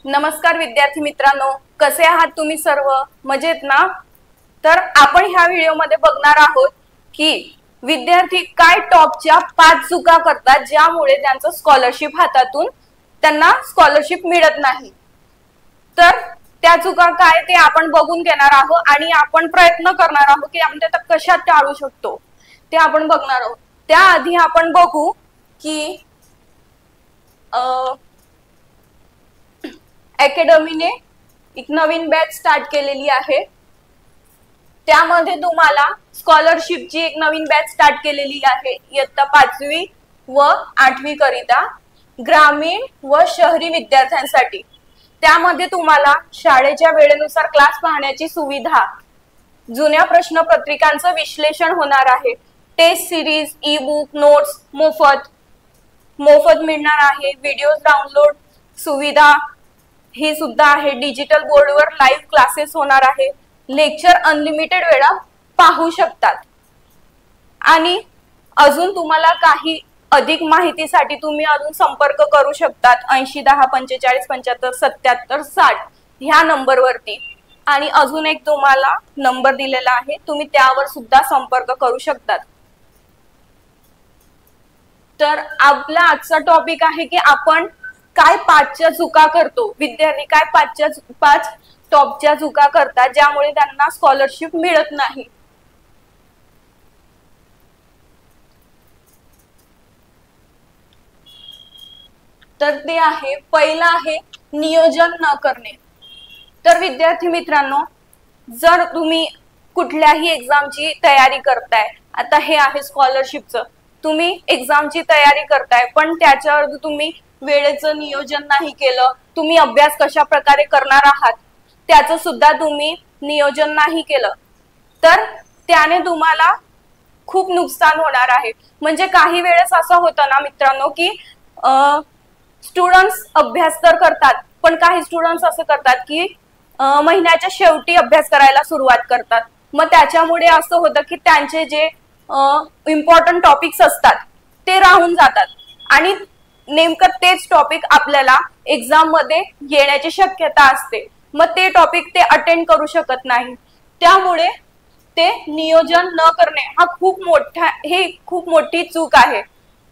नमस्कार विद्यार्थी मित्रांनो, कसे आहात तुम्ही सर्व? मजेत ना? तर आपण ह्या व्हिडिओमध्ये बघणार आहोत की विद्यार्थी काय टॉपच्या 5 चुका करतात ज्यामुळे त्यांचं स्कॉलरशिप हातातून त्यांना स्कॉलरशिप मिळत नाही। तर त्या चुका काय ते आपण बघून घेणार आहोत आणि आपण प्रयत्न करणार आहोत की आपण त्या कशा टाळू शकतो ते आपण बघणार आहोत। त्याआधी आपण बघू की अकॅडमीने एक नवीन बॅच स्टार्ट केलेली आहे। त्यामध्ये तुम्हाला स्कॉलरशिपची एक नवीन बॅच स्टार्ट केलेली आहे इयत्ता 5वी व 8वी करिता ग्रामीण व शहरी विद्यार्थ्यांसाठी। त्यामध्ये तुम्हाला शाळेच्या वेळेनुसार क्लास पाहण्याची सुविधा, जुन्या प्रश्नपत्रिकांचं विश्लेषण होणार आहे, test series, e book, notes मोफत मिळणार आहे, व्हिडिओ डाउनलोड सुविधा ही सुद्धा आहे, डिजिटल बोर्डवर लाईव्ह क्लासेस होणार आहे, लेक्चर अनलिमिटेड वेळा पाहू शकतात। आणि अजून तुम्हाला काही अधिक माहितीसाठी तुम्ही अजून संपर्क करू शकतात 80 10 45 75 77 60 ह्या नंबरवरती। आणि अजून एक तुम्हाला नंबर दिलेला आहे, तुम्ही त्यावर सुद्धा संपर्क करू शकतात। तर आपला आजचा टॉपिक आहे की आपण काय 5च्या चुका करतो, विद्यार्थी काय 5 टॉपच्या चुका करतात ज्यामुळे त्यांना स्कॉलरशिप मिळत नाही। तर ते आहे, पहिला आहे नियोजन न करणे। तर विद्यार्थी मित्रांनो, जर तुम्ही कुठल्याही एक्झामची तयारी करताय, आता हे आहे स्कॉलरशिपचं, तुम्ही एक्झामची तयारी करताय पण त्याच्यावर तुम्ही वेळेचं नियोजन नाही केलं, तुम्ही अभ्यास कशा प्रकारे करणार आहात त्याचं सुद्धा तुम्ही नियोजन नाही केलं, तर त्याने तुम्हाला खूप नुकसान होणार आहे। म्हणजे काही वेळेस असं होतं ना मित्रांनो की स्टुडंट्स अभ्यास तर करतात पण काही स्टुडंट्स असं करतात की महिन्याच्या शेवटी अभ्यास करायला सुरुवात करतात। मग त्याच्यामुळे असं होतं की त्यांचे जे इम्पॉर्टंट टॉपिक्स असतात ते राहून जातात आणि नेमकं तेच टॉपिक आपल्याला एक्झाम मध्ये येण्याची शक्यता असते, मग ते टॉपिक ते अटेंड करू शकत नाही। त्यामुळे ते नियोजन न करणे हा खूप मोठी चूक आहे।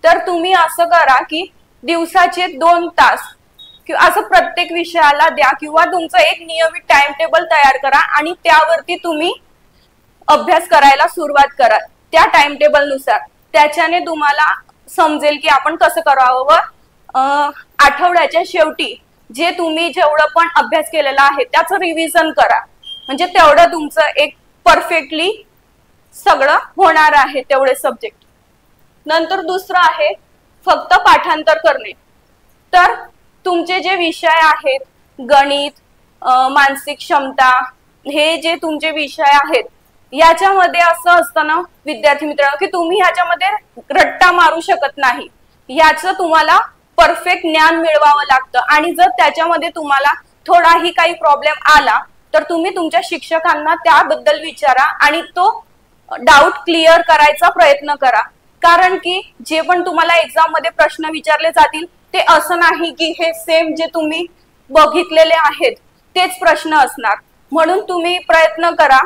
तर तुम्ही असं करा की दिवसाचे 2 तास किंवा असं प्रत्येक विषयाला द्या किंवा तुमचं एक नियमित टाइम टेबल तयार करा आणि त्यावरती तुम्ही अभ्यास करायला सुरुवात करा त्या टाइम टेबल नुसार। त्याच्याने तुम्हाला समजेल की आपण कसं करावं व आठवड्याच्या शेवटी जे तुम्ही जेवढं पण अभ्यास केलेला आहे त्याचं रिव्हिजन करा, म्हणजे तेवढं तुमचं एक परफेक्टली सगळं होणार आहे तेवढे सब्जेक्ट। नंतर दुसरं आहे फक्त पाठांतर करणे। तर तुमचे जे विषय आहेत गणित, मानसिक क्षमता, हे जे तुमचे विषय आहेत याच्यामध्ये असं असतं ना विद्यार्थी मित्रांनो की तुम्ही ह्याच्यामध्ये रट्टा मारू शकत नाही, याचं तुम्हाला परफेक्ट ज्ञान मिळवावं लागतं। आणि जर त्याच्यामध्ये तुम्हाला थोडाही काही प्रॉब्लेम आला तर तुम्ही तुमच्या शिक्षकांना त्याबद्दल विचारा आणि तो डाऊट क्लिअर करायचा प्रयत्न करा। कारण की जे पण तुम्हाला एक्झाम मध्ये प्रश्न विचारले जातील ते असं नाही की हे सेम जे तुम्ही बघितलेले आहेत तेच प्रश्न असणार, म्हणून तुम्ही प्रयत्न करा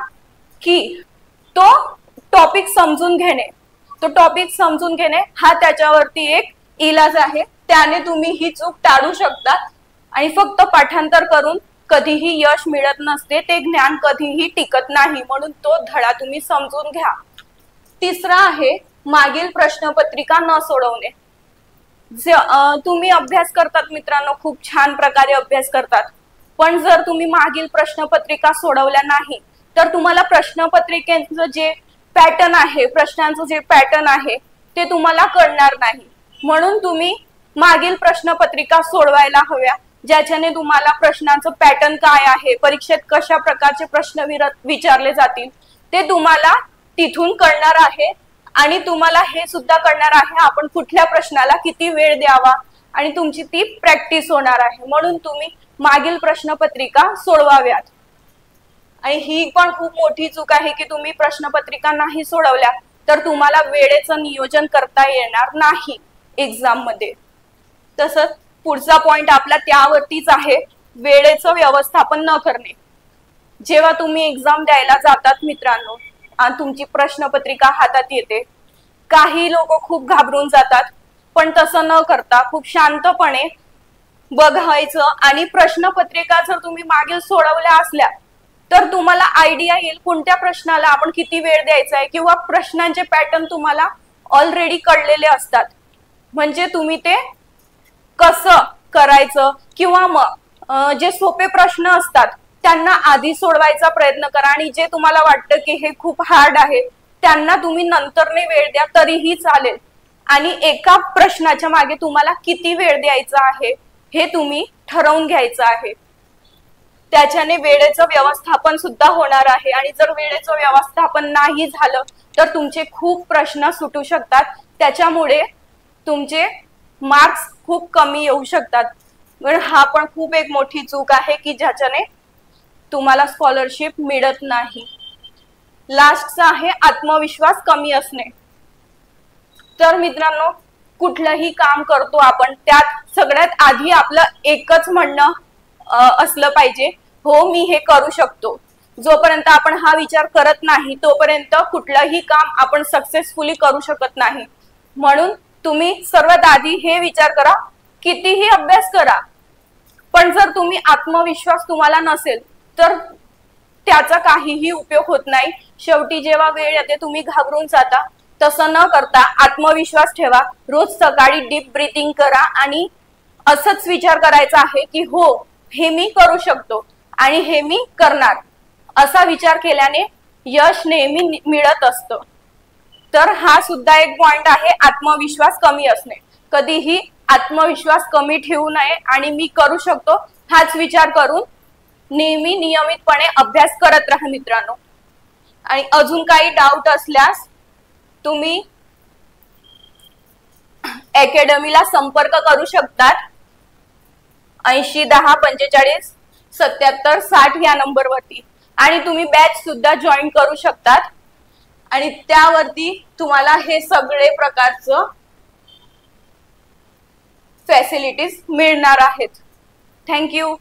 की तो टॉपिक समजून घेणे हा त्याच्यावरती एक इलाज आहे। त्याने तुम्ही ही चूक टाळू शकता आणि फक्त पाठांतर करून कधीही यश मिळत नसते, ते ज्ञान कधीही टिकत नाही, म्हणून तो धडा तुम्ही समजून घ्या। तिसरा आहे मागील प्रश्नपत्रिका न सोडवणे। तुम्ही अभ्यास करतात मित्रांनो, खूप छान प्रकारे अभ्यास करतात, पण जर तुम्ही मागील प्रश्नपत्रिका सोडवल्या नाही तर तुम्हाला प्रश्नपत्रिकेचं जे पॅटर्न आहे, प्रश्नांचं जे पॅटर्न आहे ते तुम्हाला कळणार नाही। म्हणून तुम्ही मागील प्रश्नपत्रिका सोडवायला हव्या, ज्याच्याने तुम्हाला प्रश्नांचं पॅटर्न काय आहे, परीक्षेत कशा प्रकारचे प्रश्न विचारले जातील ते तुम्हाला तिथून कळणार आहे। आणि तुम्हाला हे सुद्धा कळणार आहे आपण कुठल्या प्रश्नाला किती वेळ द्यावा आणि तुमची ती प्रॅक्टिस होणार आहे, म्हणून तुम्ही मागील प्रश्नपत्रिका सोडवाव्यात। आणि ही पण खूप मोठी चूक आहे की तुम्ही प्रश्नपत्रिका नाही सोडवल्या तर तुम्हाला वेळेचं नियोजन करता येणार नाही एक्झाम मध्ये। तसंच पुढचा पॉइंट आपला त्यावरतीच आहे वेळेचं व्यवस्थापन न करणे. जेव्हा तुम्ही एक्झाम द्यायला जातात मित्रांनो आणि तुमची प्रश्नपत्रिका हातात येते, काही लोक खूप घाबरून जातात, पण तसं न करता खूप शांतपणे बघायचं आणि प्रश्नपत्रिका जर तुम्ही मागे सोडवल्या असल्या तर तुम्हाला आयडिया येईल कोणत्या प्रश्नाला आपण किती वेळ द्यायचा आहे, किंवा प्रश्नांचे पॅटर्न तुम्हाला ऑलरेडी कळलेले असतात, म्हणजे तुम्ही ते कसं करायचं. किंवा मग जे सोपे प्रश्न असतात त्यांना आधी सोडवायचा प्रयत्न करा आणि जे तुम्हाला वाटतं की हे खूप हार्ड आहे त्यांना तुम्ही नंतरने वेळ द्या तरीही चालेल. आणि एका प्रश्नाच्या मागे तुम्हाला किती वेळ द्यायचा आहे हे तुम्ही ठरवून घ्यायचं आहे. त्याच्याने वेळेचं व्यवस्थापन सुद्धा होणार आहे. आणि जर वेळेचं व्यवस्थापन नाही झालं तर तुमचे खूप प्रश्न सुटू शकतात, त्याच्यामुळे तुमचे मार्क्स खूप कमी येऊ शकतात. हा पण खूप एक मोठी चूक आहे की ज्याच्याने तुम्हाला स्कॉलरशिप मिळत नाही. लास्टचा आहे आत्मविश्वास कमी असणे. तर मित्रांनो, कुठलंही काम करतो आपण त्यात सगळ्यात आधी आपलं एकच म्हणणं असलं पाहिजे, हो मी हे करू शकतो. जोपर्यंत आपण हा विचार करत नाही तोपर्यंत कुठलंही काम आपण सक्सेसफुली करू शकत नाही. म्हणून तुम्ही सर्वात आधी हे विचार करा, कितीही अभ्यास करा, पण जर तुम्ही आत्मविश्वास तुम्हाला नसेल तर त्याचा काहीही उपयोग होत नाही. शेवटी जेव्हा वेळ येते तुम्ही घाबरून जाता. तसं न करता आत्मविश्वास ठेवा. रोज सकाळी डीप ब्रीथिंग करा आणि असंच विचार करायचा आहे की हो हे मी करू शकतो आणि हे मी करणार. असा विचार केल्याने यश नेहमी मिळत असतं. तर हा सुद्धा एक पॉइंट आहे, आत्मविश्वास कमी असणे. कधीही आत्मविश्वास कमी ठेवू नये आणि मी करू शकतो हाच विचार करून नेहमी नियमितपणे अभ्यास करत राहा मित्रांनो. आणि अजून काही डाऊट असल्यास तुम्ही अकॅडमीला संपर्क करू शकतात 8010457760 या नंबरवरती. आणि तुम्ही बॅच सुद्धा जॉईन करू शकतात आणि त्यावरती तुम्हाला हे सगळे प्रकारचं फॅसिलिटीज मिळणार आहेत. थँक्यू.